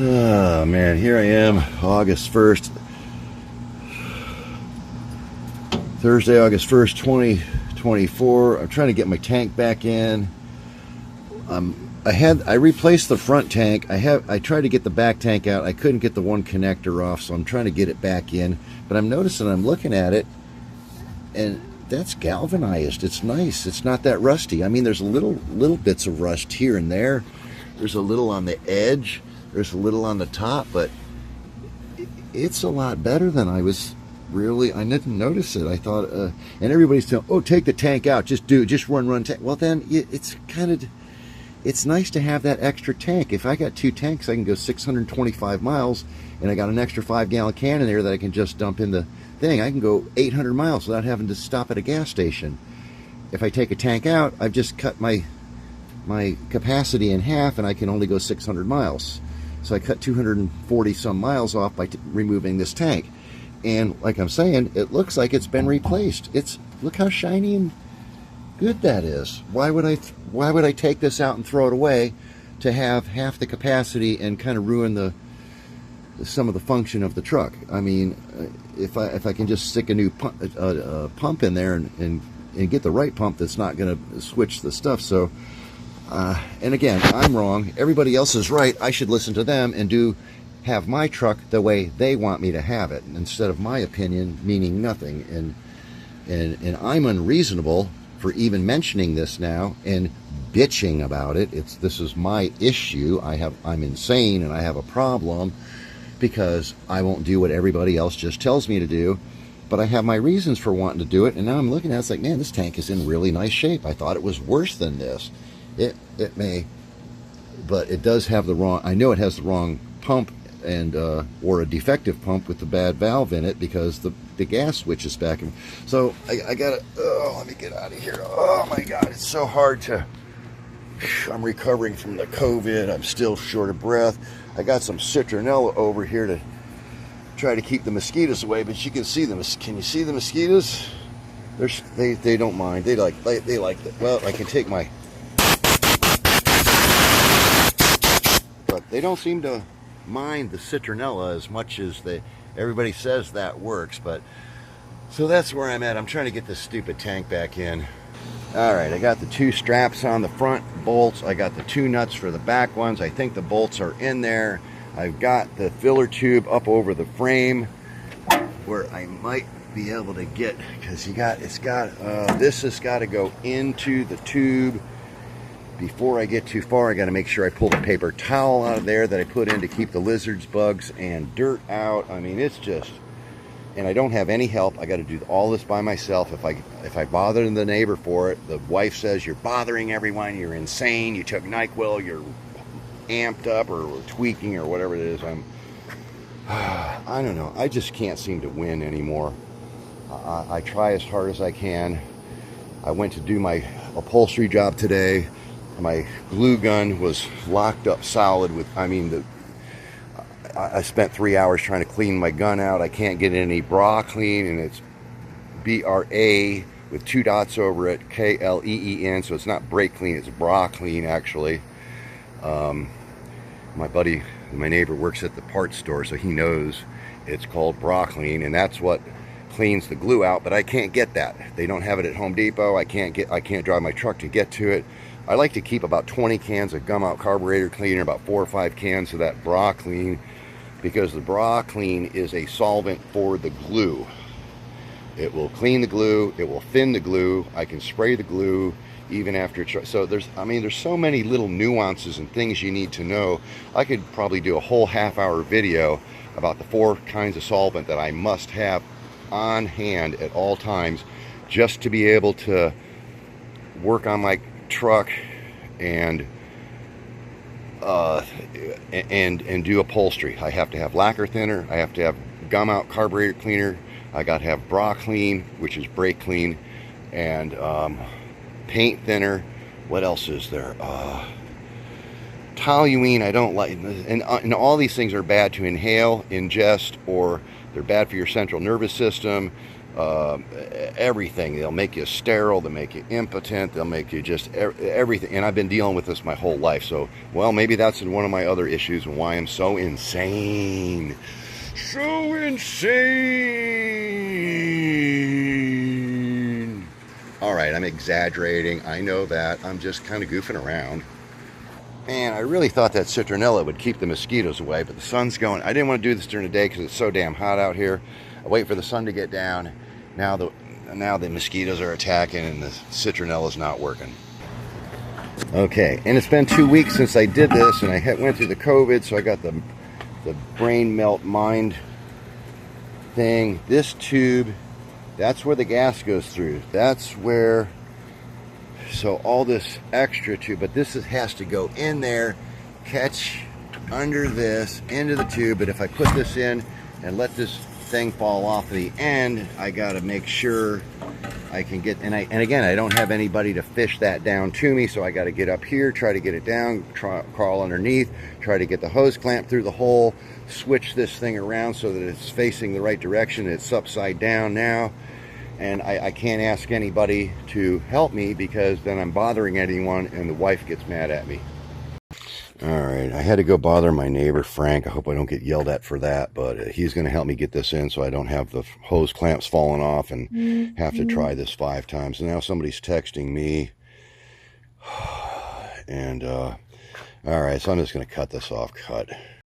Oh man, here I am, August 1st, Thursday, August 1st, 2024. I'm trying to get my tank back in. I replaced the front tank. I tried to get the back tank out. I couldn't get the one connector off, so I'm trying to get it back in. But I'm noticing, I'm looking at it, and that's galvanized. It's nice. It's not that rusty. I mean, there's little bits of rust here and there. There's a little on the edge. There's a little on the top, but it's a lot better than I was really. I didn't notice it. I thought, and everybody's telling, oh, take the tank out. Just run tank. Well, then it's nice to have that extra tank. If I got two tanks, I can go 625 miles, and I got an extra 5-gallon can in there that I can just dump in the thing. I can go 800 miles without having to stop at a gas station. If I take a tank out, I've just cut my capacity in half, and I can only go 600 miles. So I cut 240 some miles off by removing this tank. And like I'm saying, it looks like it's been replaced. Look how shiny and good that is. Why would I take this out and throw it away to have half the capacity and kind of ruin some of the function of the truck? I mean, if I can just stick a new pump in there and get the right pump that's not going to switch the stuff. So and again, I'm wrong. Everybody else is right. I should listen to them and have my truck the way they want me to have it, instead of my opinion meaning nothing. And I'm unreasonable for even mentioning this now and bitching about it. This is my issue. I'm insane and I have a problem because I won't do what everybody else just tells me to do. But I have my reasons for wanting to do it, and now I'm looking at it, it's like, man, this tank is in really nice shape. I thought it was worse than this. It may, but it does have the wrong, I know it has the wrong pump and or a defective pump with the bad valve in it, because the gas switch is back. So I gotta, let me get out of here. Oh my God, it's so hard I'm recovering from the COVID. I'm still short of breath. I got some citronella over here to try to keep the mosquitoes away, but you can see them. Can you see the mosquitoes? They don't mind. They like that. Well, I can take my, but they don't seem to mind the citronella as much as everybody says that works. But so that's where I'm at. I'm trying to get this stupid tank back in. All right, I got the two straps on the front bolts. I got the two nuts for the back ones. I think the bolts are in there. I've got the filler tube up over the frame where I might be able to get, because this has got to go into the tube. Before I get too far, I got to make sure I pull the paper towel out of there that I put in to keep the lizards, bugs, and dirt out. I mean, it's just, and I don't have any help. I got to do all this by myself. If I bother the neighbor for it, the wife says, you're bothering everyone, you're insane, you took NyQuil, you're amped up or tweaking or whatever it is. I don't know. I just can't seem to win anymore. I try as hard as I can. I went to do my upholstery job today. My glue gun was locked up solid with, I spent 3 hours trying to clean my gun out. I can't get any bra clean, and it's BRA with 2 dots over it, KLEEN, so it's not brake clean, it's bra clean actually. My buddy, my neighbor, works at the parts store, so he knows it's called bra clean, and that's what cleans the glue out. But I can't get that. They don't have it at Home Depot. I can't drive my truck to get to it. I like to keep about 20 cans of gum out carburetor cleaner, about 4 or 5 cans of that bra clean, because the bra clean is a solvent for the glue. It will clean the glue, it will thin the glue. I can spray the glue even after it's, so there's so many little nuances and things you need to know. I could probably do a whole half-hour video about the 4 kinds of solvent that I must have on hand at all times just to be able to work on my truck and do upholstery. I have to have lacquer thinner, I have to have gum out carburetor cleaner, I got to have bra clean, which is brake clean, and paint thinner. What else is there? Toluene I don't like, and all these things are bad to inhale, ingest, or they're bad for your central nervous system. everything. They'll make you sterile, they'll make you impotent, they'll make you just everything. And I've been dealing with this my whole life. So, well, maybe that's one of my other issues and why I'm so insane. So insane. All right, I'm exaggerating. I know that. I'm just kind of goofing around. Man, I really thought that citronella would keep the mosquitoes away, but the sun's going. I didn't want to do this during the day because it's so damn hot out here. I wait for the sun to get down. Now the mosquitoes are attacking and the citronella's not working. Okay, and it's been 2 weeks since I did this, and I went through the COVID, so I got the brain melt mind thing. This tube, that's where the gas goes through. That's where. So all this extra tube, but this has to go in there, catch under this, into the tube. But if I put this in and let this thing fall off the end, I got to make sure I can get, and again, I don't have anybody to fish that down to me, so I got to get up here, try to get it down, crawl underneath, try to get the hose clamp through the hole, switch this thing around so that it's facing the right direction. It's upside down now. And I can't ask anybody to help me because then I'm bothering anyone and the wife gets mad at me. All right, I had to go bother my neighbor, Frank. I hope I don't get yelled at for that, but he's going to help me get this in so I don't have the hose clamps falling off and have to try this 5 times. And now somebody's texting me. And, all right, so I'm just going to cut this off. Cut.